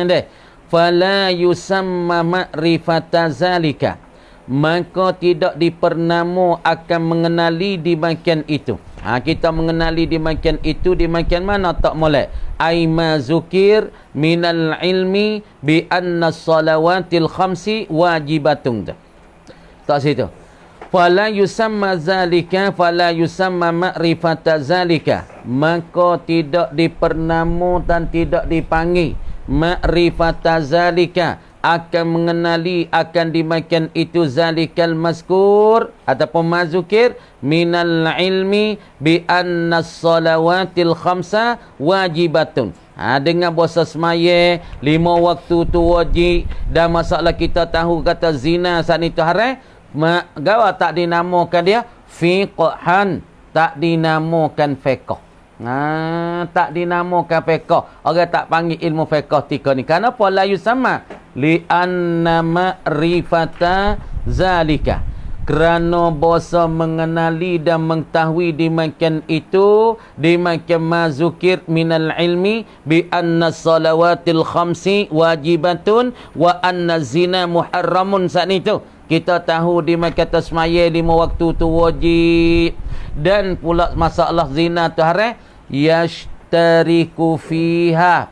Deh. Fala yusamma ma'rifata zalika, maka tidak dipernama akan mengenali di bahagian itu. Kita mengenali di bahagian itu, di bahagian mana tak molek. Aima zukir minal ilmi bi anna salawatil khamsi wajibatun. Tak situ. Fala yusamma zalika, fala yusamma ma'rifata zalika, maka tidak dipernama dan tidak dipanggil ma'rifata zalika, akan mengenali akan dimakan itu zalikal mazkur ataupun mazukir minal ilmi bi anna salawatil khamsa wajibatun. Dengan bahasa semaya 5 waktu tu wajib, dan masalah kita tahu kata zina saat itu haram, gawa tak dinamakan dia fiqhan, tak dinamakan fiqh. Tak dinamakan fiqh. Orang tak panggil ilmu fiqh tika ni. Kenapa la yusamma? Li anna ma'rifata zalika, kerana bahasa mengenali dan mengetahui dimakan itu, dimakan mazukir minal ilmi bi anna salawatil khamsi wajibatun wa anna zina muharramun. saat itu kita tahu dimakan tasmaya 5 waktu tu wajib, dan pula masalah zina tu haram. Yashtariku fiha,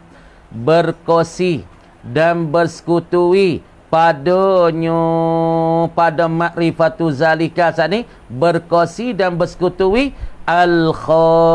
berkongsi dan bersekutui padanya, pada makrifatu zalika saat ni, berkongsi dan bersekutuwi al-khassu,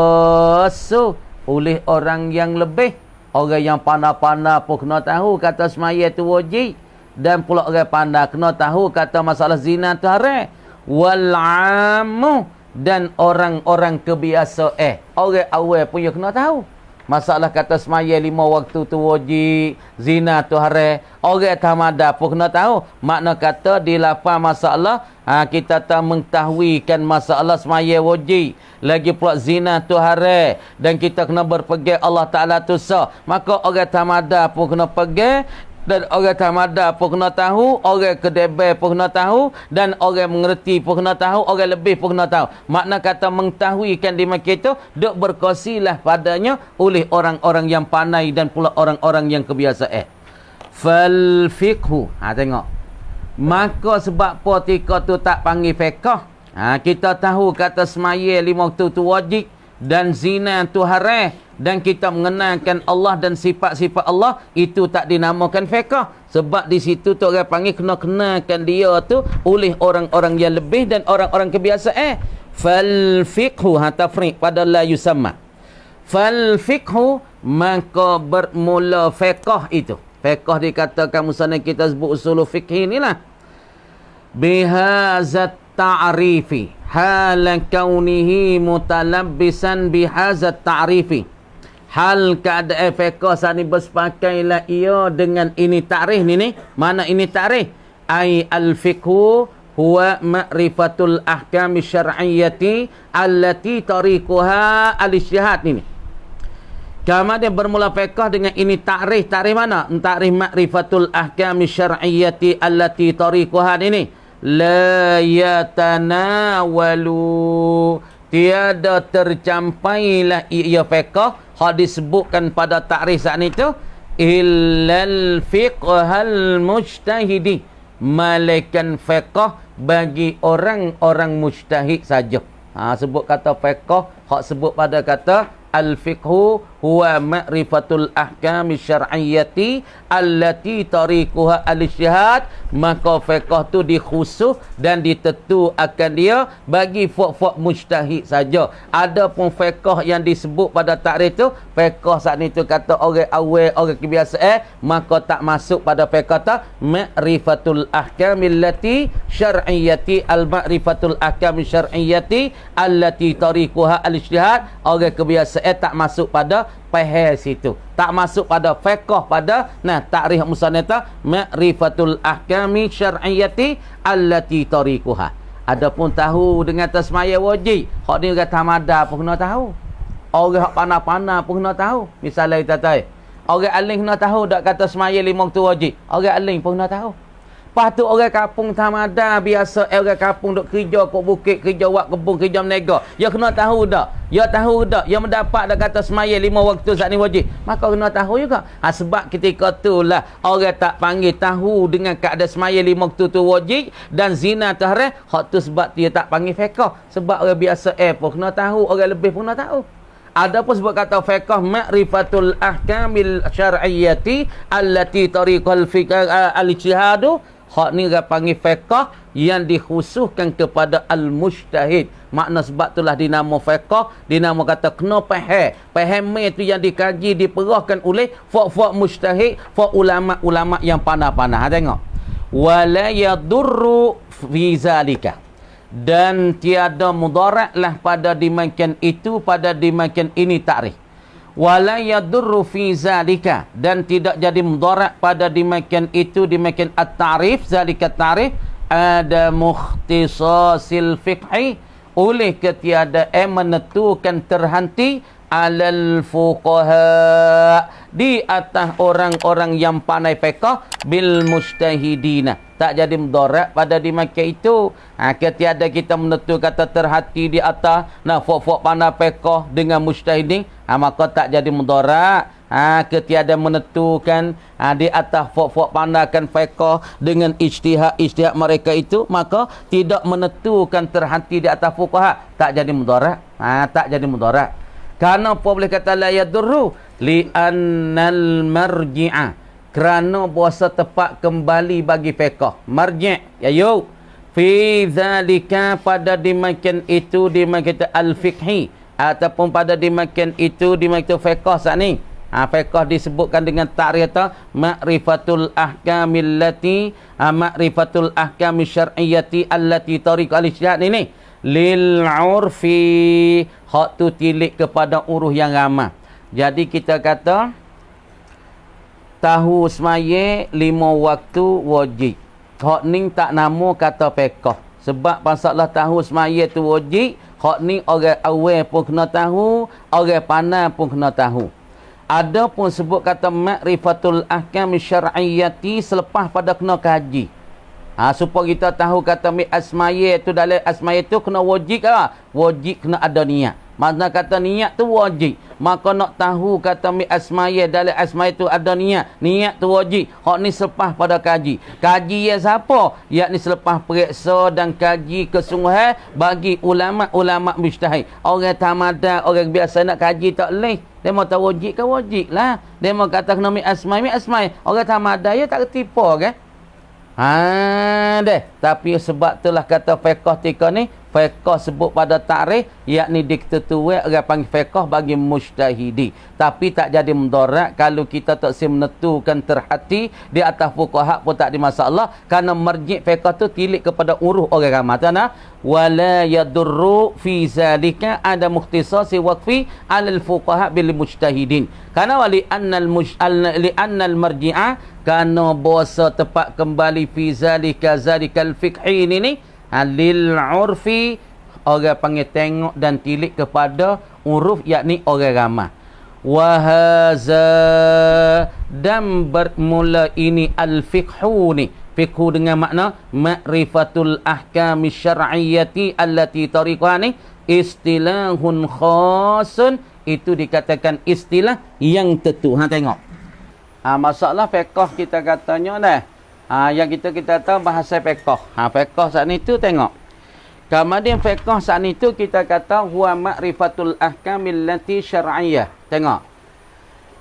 oleh orang yang lebih. Orang yang pandai-pandai pun kena tahu kata semaya tu wajib, dan pula orang pandai kena tahu kata masalah zina tu haram. Wal-ammu, dan orang-orang kebiasa orang awal pun kena tahu masalah kata semaya 5 waktu tu wajib, zina tu haram. Orang tamada pun kena tahu. Makna kata di lapan masalah kita tak mengetahuikan masalah semaya wajib, lagi pula zina tu haram, dan kita kena berpegang Allah Ta'ala tu sah. Maka orang tamada pun kena pegang, dan orang tamada pun kena tahu, orang kedebel pun kena tahu, dan orang mengerti pun kena tahu, orang lebih pun kena tahu. Makna kata mengetahuikan di masa itu, duk berkongsilah padanya oleh orang-orang yang pandai dan pula orang-orang yang kebiasaan. Fal fiqhu, tengok. Maka sebab apa tika tu tak panggil fiqh? Kita tahu kata semaya 5 waktu tu wajib, dan zina tu haram, dan kita mengenalkan Allah dan sifat-sifat Allah, itu tak dinamakan fiqh. Sebab di situ tu orang panggil kena kenakan dia tu oleh orang-orang yang lebih dan orang-orang kebiasaan. Fal fiqhu, tafriq pada la yusamma. Fal fiqhu, maka bermula fiqh itu. Fiqh dikatakan musannaf kita sebut usul fiqh inilah. Bihazat ta'rifi hal kaunihi mutalabbisan bihazat ta'rifi, hal keadaan fiqh saat ni bersepakailah ia dengan ini ta'rif ni. Mana ini ta'rif? Ai al-fiqhu huwa ma'rifatul ahkam syar'iyyati allati tariquha al-ijtihad ni. Kama dia bermula fiqh dengan ini ta'rif. Ta'rif mana? Ta'rif ma'rifatul ahkam syar'iyyati allati tariquha ini. La yatanawalu, tiada tercampailah ia fiqh hak disebutkan pada ta'rif saat itu, illal fiqhal mujtahidi, malaikan fiqh bagi orang-orang mujtahid saja. Sebut kata fiqh, hak sebut pada kata al-fiqhu huwa ma'rifatul ahkam syar'iyyati allati tariquha al-ijtihad. Maka fiqh tu dikhusus dan ditentu akan dia bagi fuk-fuk mujtahid saja. Ada pun fiqh yang disebut pada takrif tu fiqh saat ni tu kata orang awal, orang kebiasaan, maka tak masuk pada fiqh tu ma'rifatul ahkam allati syar'iyyati, al-ma'rifatul ahkam syar'iyyati allati tariquha al-ijtihad. Orang kebiasaan tak masuk pada faham situ, tak masuk pada fiqh, pada takrif musannaf ma'rifatul ahkami syar'iyyati allati tariquha. Adapun tahu dengan tasmaya wajib, hak ni orang tamada pun kena tahu. Orang panah-panah pun kena tahu. Misalnya kita tahu. Orang aling kena tahu tak kata semaya 5 waktu wajib. Orang aling pun kena tahu. Lepas tu orang kampung tamada biasa orang kampung duk kerja kat bukit, kerja buat kebun, kerja menega. Ya kena tahu dak. Ya tahu dak. Ya mendapat dak kata semaya 5 waktu saat ni wajib. Maka kena tahu juga. Sebab ketika itulah orang tak panggil tahu dengan keadaan semaya 5 waktu tu wajib dan zina tahrim. Hak tu sebab dia tak panggil fiqh. Sebab orang biasa pun kena tahu, orang lebih pun kena tahu. Ada pun sebab kata fiqh ma'rifatul ahkamil syar'iyyati allati tariqal fiqh al-ijtihadu. Hak ni orang panggil fiqh yang dikhususkan kepada al-mujtahid. Makna sebab itulah dinamo fiqh, dinamo kata kena faham. Faham itu yang dikaji, diperahkan oleh faq-faq mujtahid, faq ulama-ulama yang pandai-pandai. Tengok. Wala yadurru fi zalika. Dan tiada mudaratlah pada dimakan itu, pada dimakan ini takrif. Wala yadurru fi zalika, dan tidak jadi mudarat pada dimakan itu, dimakan at-ta'rif, zalika ta'rif ada mukhtisasil fiqhi, oleh ketiada menentukan terhenti alal fuqaha, di atas orang-orang yang pandai fiqh, bil mujtahidina. Tak jadi mudarat pada dimakan itu. Ketiada kita menentu kata terhati di atas fok-fok pandai fiqh dengan mujtahidin, maka tak jadi mudarat. Ketiada menentukan di atas fok-fok pandakan fiqh dengan ijtihad mereka itu, maka tidak menentukan terhenti di atas fuqaha, tak jadi mudarat. Tak jadi mudarat. Karena apa boleh kata la yadurru li annal marji'a, kerana puasa tepat kembali bagi fiqh. Marji' ya yo fi zalika, pada dimakan itu dimakan al-fiqhi, ataupun pada dimakan itu dimakan fiqh saat ni. Fiqh disebutkan dengan ta'rif ma'rifatul ahkamil lati ma'rifatul ahkami syar'iyyati allati tariq al-ijtihad ini lil urfi, hak tu tilik kepada uruh yang ramah. Jadi kita kata tahu semaya 5 waktu wajib. Hak ni tak nama kata fiqh. Sebab masalah tahu semaya tu wajib, hak ni orang awam pun kena tahu, orang pandai pun kena tahu. Ada pun sebut kata ma'rifatul ahkam syar'iyyati, selepas pada kena kaji. Supaya kita tahu kata asmaya tu, dalam asmaya tu kena wajib ke? Wajib kena ada niat. Makna kata niat tu wajib. Maka nak tahu kata asmaya, dalam asmaya tu ada niat. Niat tu wajib. Hak ni selepas pada kaji. Kaji ya siapa? Yakni selepas periksa dan kaji kesungguhan bagi ulama-ulama mujtahid. Orang tamada, orang biasa nak kaji tak boleh. Dia mau tahu wajib ke wajib lah. Dia mau kata kena asmai. Orang tamada ya tak ketipu kan? Tapi sebab itulah kata fiqh tika ni, fiqh sebut pada ta'rif, yakni diketentukan orang panggil fiqh bagi mujtahidi. Tapi tak jadi mudarat kalau kita tak menentukan terhati di atas fuqaha pun tak ada masalah, kerana marji' fiqh tu tilik kepada uruh orang ramai. Wala yadurru fi zalika ada mukhtisasi waqfi alal fuqaha bil mujtahidin. Karena li annal marji'a, karena bahasa tepat kembali fi zalikal fiqhi ini lil urfi, orang panggil tengok dan tilik kepada uruf, yakni orang ramai. Wa haza, dan bermula ini al fiqhu ni, fiqhu dengan makna ma'rifatul ahkami syar'iyyati allati tariqah ni istilahun khasun, itu dikatakan istilah yang tentu. Tengok. Masalah fiqh kita katanya dah. Yang kita tahu bahasa fiqh. Fiqh saat ni tu tengok. Kemudian fiqh saat ni tu kita kata huwa ma'rifatul ahkamil lati syar'iyyah. Tengok.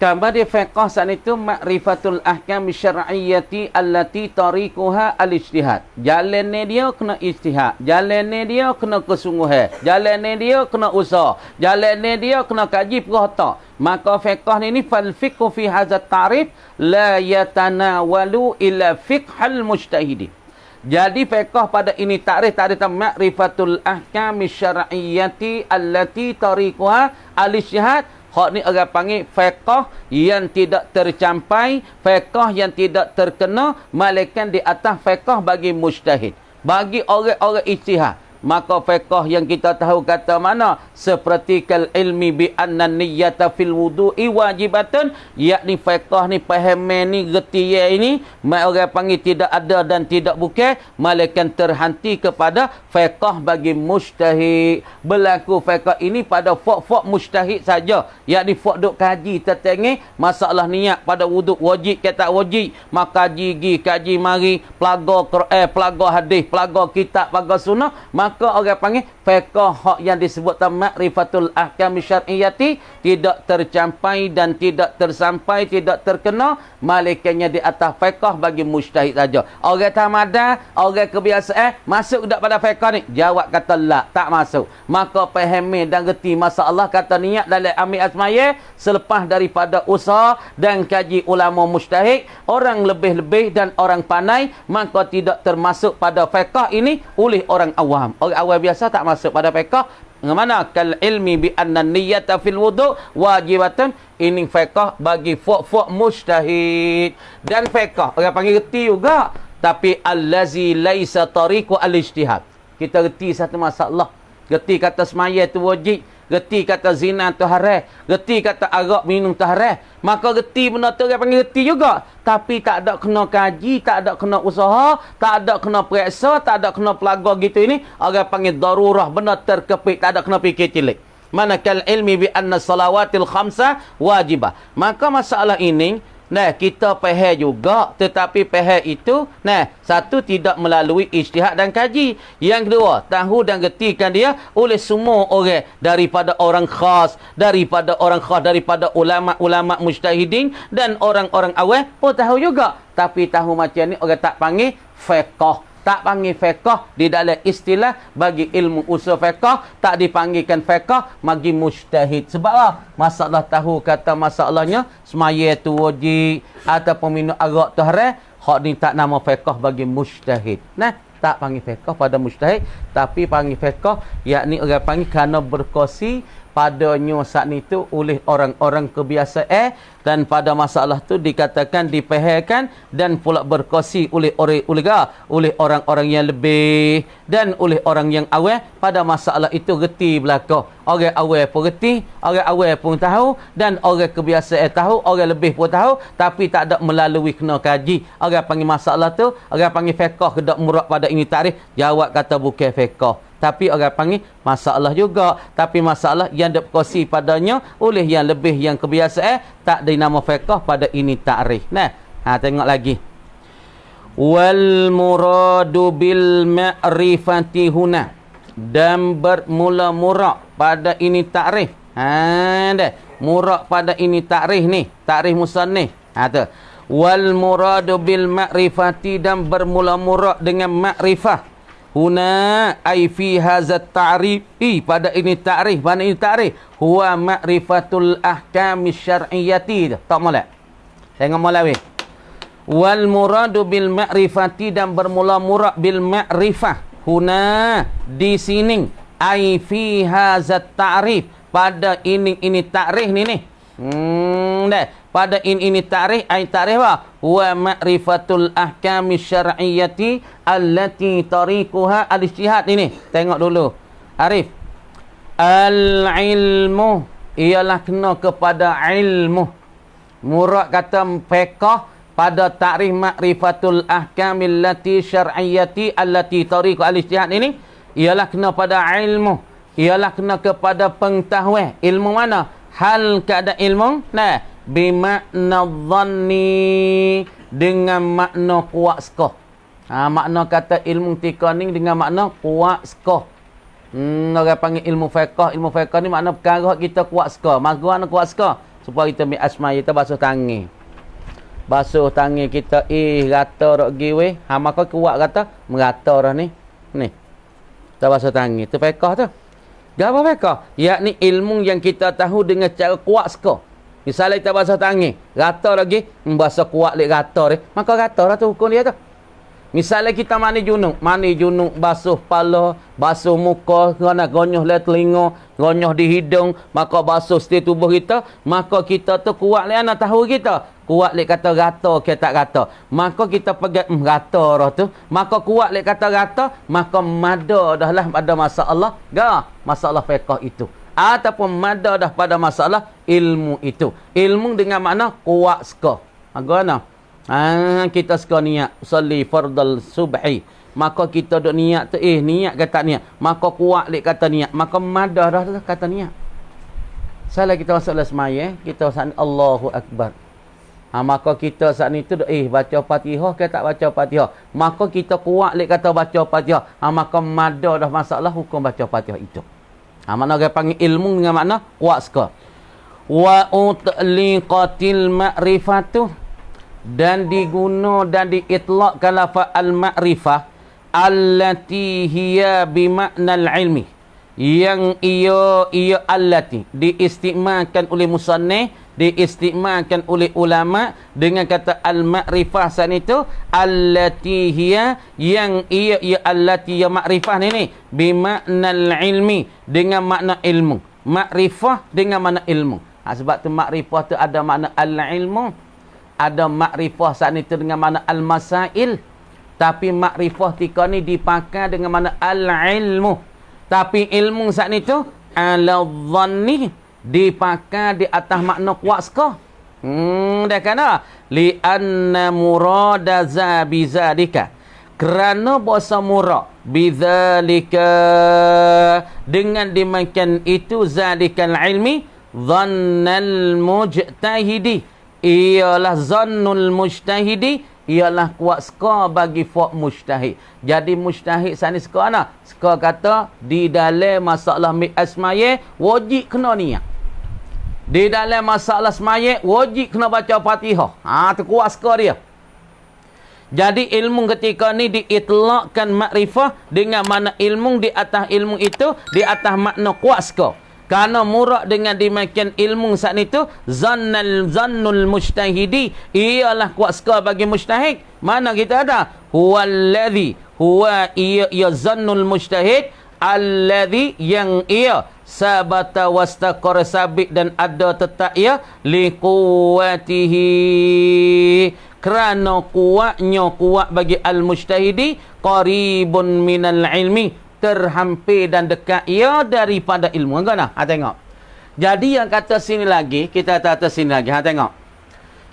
Kemudian fiqh saat ni tu ma'rifatul ahkam syar'iyyati allati tariquha al-ijtihad. Jalannya dia kena ijtihad. Jalannya dia kena kesungguhan. Jalannya dia kena usaha. Jalannya dia kena kaji perhata. Maka fiqh ni fal fiqhu fi hadza ta'rif la yatanawalu illa fiqhal mujtahidi. Jadi fiqh pada ini ta'rif ma'rifatul ahkam syar'iyyati allati tariquha al-ijtihad. Hak ni orang panggil fiqh yang tidak tercampai, fiqh yang tidak terkena, malaikat di atas fiqh bagi mujtahid, bagi orang-orang ijtihad. maka fiqh yang kita tahu kata mana seperti kal ilmi bi anna niyyata fil wudu'i wajibatun, yakni fiqh ni faham ni reti ini orang panggil tidak ada dan tidak bukan, melainkan terhenti kepada fiqh bagi mujtahid. Berlaku fiqh ini pada fok-fok mujtahid saja, yakni fok duk kaji tertengi masalah niat pada wuduk wajib ke tak wajib, maka kaji mari pelaga Quran, pelaga hadis, pelaga kitab, pelaga sunnah, maka orang panggil fiqh hak yang disebut ma'rifatul ahkam syar'iyyati tidak tercapai dan tidak tersampai, tidak terkena, melainkannya di atas fiqh bagi mujtahid saja. Orang tamadar, orang kebiasaan masuk tak pada fiqh ni? Jawab kata la, tak masuk. Maka fahami dan reti masalah kata niat dalam amil asmaya selepas daripada usaha dan kaji ulama mujtahid, orang lebih-lebih dan orang pandai, maka tidak termasuk pada fiqh ini oleh orang awam. Orang awam biasa tak masuk pada fiqh. Mana kal ilmi bi anna niyyata fil wudu wajibatan, ini fiqh bagi fok-fok mujtahid. Dan fiqh orang panggil reti juga, tapi allazi laisa tariqu al-ijtihad. Kita reti satu masalah, reti kata semaya tu wajib, reti kata zina tu haram, reti kata arak minum tu haram, maka reti benda tu orang panggil reti juga, tapi tak ada kena kaji, tak ada kena usaha, tak ada kena periksa, tak ada kena pelaga gitu ini, orang panggil darurah, benda terkepit, tak ada kena fikir cilik. Manakal ilmi bi anna salawatil khamsa wajibah. Maka masalah ini kita faham juga, tetapi faham itu satu tidak melalui ijtihad dan kaji. Yang kedua, tahu dan getikan dia oleh semua orang, daripada orang khas, daripada ulama-ulama mujtahidin dan orang-orang awam pun tahu juga. Tapi tahu macam ni orang tak panggil fiqh. Tak panggil fiqh di dalam istilah bagi ilmu usul fiqh, tak dipanggilkan fiqh bagi mujtahid. Sebab apa? Masalah tahu kata masalahnya semaya tu wajib ataupun minum arak tu haram, hak ni tak nama fiqh bagi mujtahid. Tak panggil fiqh pada mujtahid, tapi panggil fiqh yakni orang panggil kerana berkongsi padanya saat itu oleh orang-orang kebiasaan, dan pada masalah tu dikatakan dipahamkan dan pula berkongsi oleh orang-orang yang lebih dan oleh orang yang awal pada masalah itu reti belaka. Orang awal pun reti, orang awal pun tahu, dan orang kebiasaan tahu, orang lebih pun tahu, tapi tak ada melalui kena kaji. Orang panggil masalah tu, orang panggil fiqh kedak murad pada ini tarikh, jawab kata bukan fiqh. Tapi orang panggil masalah juga, tapi masalah yang berkongsi padanya oleh yang lebih yang kebiasaan, tak dinama fiqh pada ini ta'rif. Tengok lagi. Wal muradu bil ma'rifati huna, dan bermula-mula pada ini ta'rif. Murad pada ini ta'rif ni, ta'rif musannif. Wal muradu bil ma'rifati, dan bermula-mula dengan ma'rifah. Huna ai fi hazat ta'rifi, pada ini ta'rif, mana ini ta'rif? Huwa ma'rifatul ahkam syar'iyyati. Tak molek. Tengok molek weh. Wal muradu bil ma'rifati, dan bermula-mula bil ma'rifah. Huna di sini ai fi hazat ta'rif, pada ini ta'rif ni. Pada ini ta'rif, ai ta'rif apa? Wa ma'rifatul ahkam syar'iyyati allati tariquha al-ijtihad. Ini tengok dulu Arif. Al-ilmu ialah kena kepada ilmu. Murad kata fiqh pada ta'rif ma'rifatul ahkam allati syar'iyyati allati tariquha al-ijtihad ini ialah kena pada ilmu, ialah kena kepada pengetahuan. Ilmu mana? Hal keadaan ilmu bimakna dhanni, dengan makna kuat sekoh. Makna kata ilmu tika ni dengan makna kuat sekoh. Orang panggil ilmu fiqh. Ilmu fiqh ni makna perkara kita kuat sekoh. Mana kuat sekoh? Supaya kita ambil asma, kita basuh tangan. Basuh tangan kita, rata dak giwe. Maka kuat kata merata dah ni. Kita basuh tangan. Itu fiqh tu. Apa fiqh? Yakni ilmu yang kita tahu dengan cara kuat sekoh. Misalnya kita basuh tangan, rata lagi, membasuh kuat lagi rata dia, maka rata lah tu hukum dia tu. Misalnya kita mandi junub basuh kepala, basuh muka, kena gonyoh le telinga, gonyoh di hidung, maka basuh setiap tubuh kita, maka kita tu kuat le anak tahu kita. Kuat le kata rata ke tak rata. Maka kita pegat rata roh tu, maka kuat le kata rata, maka mada dah lah pada masalah masalah fiqh itu. Ataupun mada dah pada masalah ilmu itu. Ilmu dengan makna kuat seka. Agak kita suka niat salli fardal subhi, maka kita duk niat tu niat kata niat, maka kuat lek kata niat, maka madah dah kata niat. Salah kita masuk dalam semaya, kita saat Allahu akbar. Maka kita saat ni tu baca Fatihah ke tak baca Fatihah, maka kita kuat lek kata baca Fatihah, maka madah dah masalah hukum baca Fatihah itu. Mana orang panggil ilmu dengan makna kuat seka. Wa utliqatil ma'rifatu, dan diguna dan diitlaqkan lafaz al-ma'rifah allati hiya bimaknal ilmi, yang ia allati diistimalkan oleh musannif, diistimalkan oleh ulama dengan kata al-ma'rifah san itu allati hiya, yang ia allati ya ma'rifah ni bimaknal ilmi, dengan makna ilmu. Ma'rifah dengan makna ilmu. Sebab tu ma'rifah tu ada makna al-ilmu, ada makrifah saat itu dengan mana al-masail, tapi makrifah tika ni dipakai dengan mana al-ilmu, tapi ilmu saat itu ala-dhanni dipakai di atas makna kuat seka. Dah kena li anna murada za bizalika, kerana bahasa murad bizalika dengan demikian itu zalikal ilmi dhannal mujtahidi, ialah zannul mujtahidi, ialah kuat seka bagi fak mujtahid. Jadi mujtahid sani seka ana? Seka kata di dalam masalah asmaye wajib kena niat. Di dalam masalah asmaye wajib kena baca Fatihah. Tu kuat seka dia. Jadi ilmu ketika ni diitlaqkan makrifah dengan mana ilmu di atas ilmu itu, di atas makna kuat seka. Karena murad dengan demikian ilmu saat itu zannul mujtahidi, ialah kuat seka bagi mujtahid. Mana kita ada huwallazi, huwa ia zannul mujtahid allazi, yang ia sabata wastaqara, sabit dan ada tetap ia liquwatihi, kerana kuatnya kuat bagi al-mujtahidi, qaribun minal ilmi, terhampir dan dekat ia daripada ilmu. Kan? Tengok. Jadi yang kata sini lagi, kita kata sini lagi. Tengok.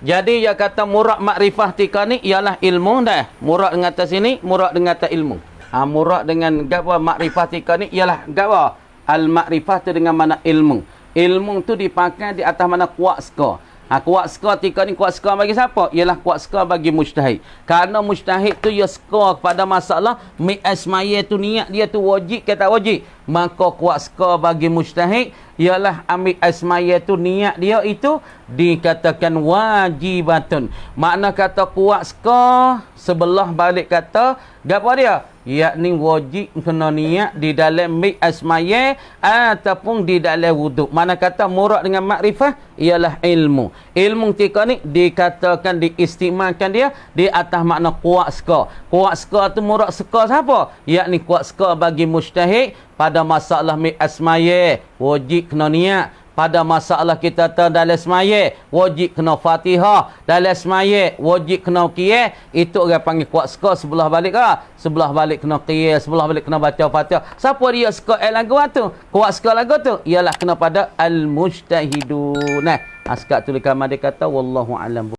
Jadi yang kata murad makrifah tika ni ialah ilmu dah. Murad dengan atas sini, murad dengan atas ilmu. Murad dengan gapo makrifah tika ni ialah gapo? Al-makrifah tu dengan mana ilmu. Ilmu tu dipakai di atas mana kuat seka. Kuat seka tika ni kuat seka bagi siapa? Ialah kuat seka bagi mujtahid. Karena mujtahid tu ia seka kepada masalah asmaye tu niat dia tu wajib ke tak wajib. Maka kuat seka bagi mujtahid ialah ambil asmaye tu niat dia itu dikatakan wajibatun. Makna kata kuat seka sebelah balik kata gapo dia? Yakni wajib kena niat di dalam asmaye ataupun di dalam wuduk. Mana kata murad dengan makrifah ialah ilmu. Ilmu tika ni dikatakan diistimalkan dia di atas makna kuat seka. Kuat seka tu murad seka siapa? Yakni kuat seka bagi mujtahid pada masalah asmaye wajib kena niat. Pada masalah kita dalam semaya wajib kena Fatihah, dalam semaya wajib kena qiyam. Itu orang panggil kuat seka. Sebelah balik sebelah balik kena qiyam, sebelah balik kena baca Fatihah. Siapa dia seka lagu tu? Kuat seka lagu tu ialah kena pada al-mujtahidun. Sekat tulikan dia kata wallahu alam.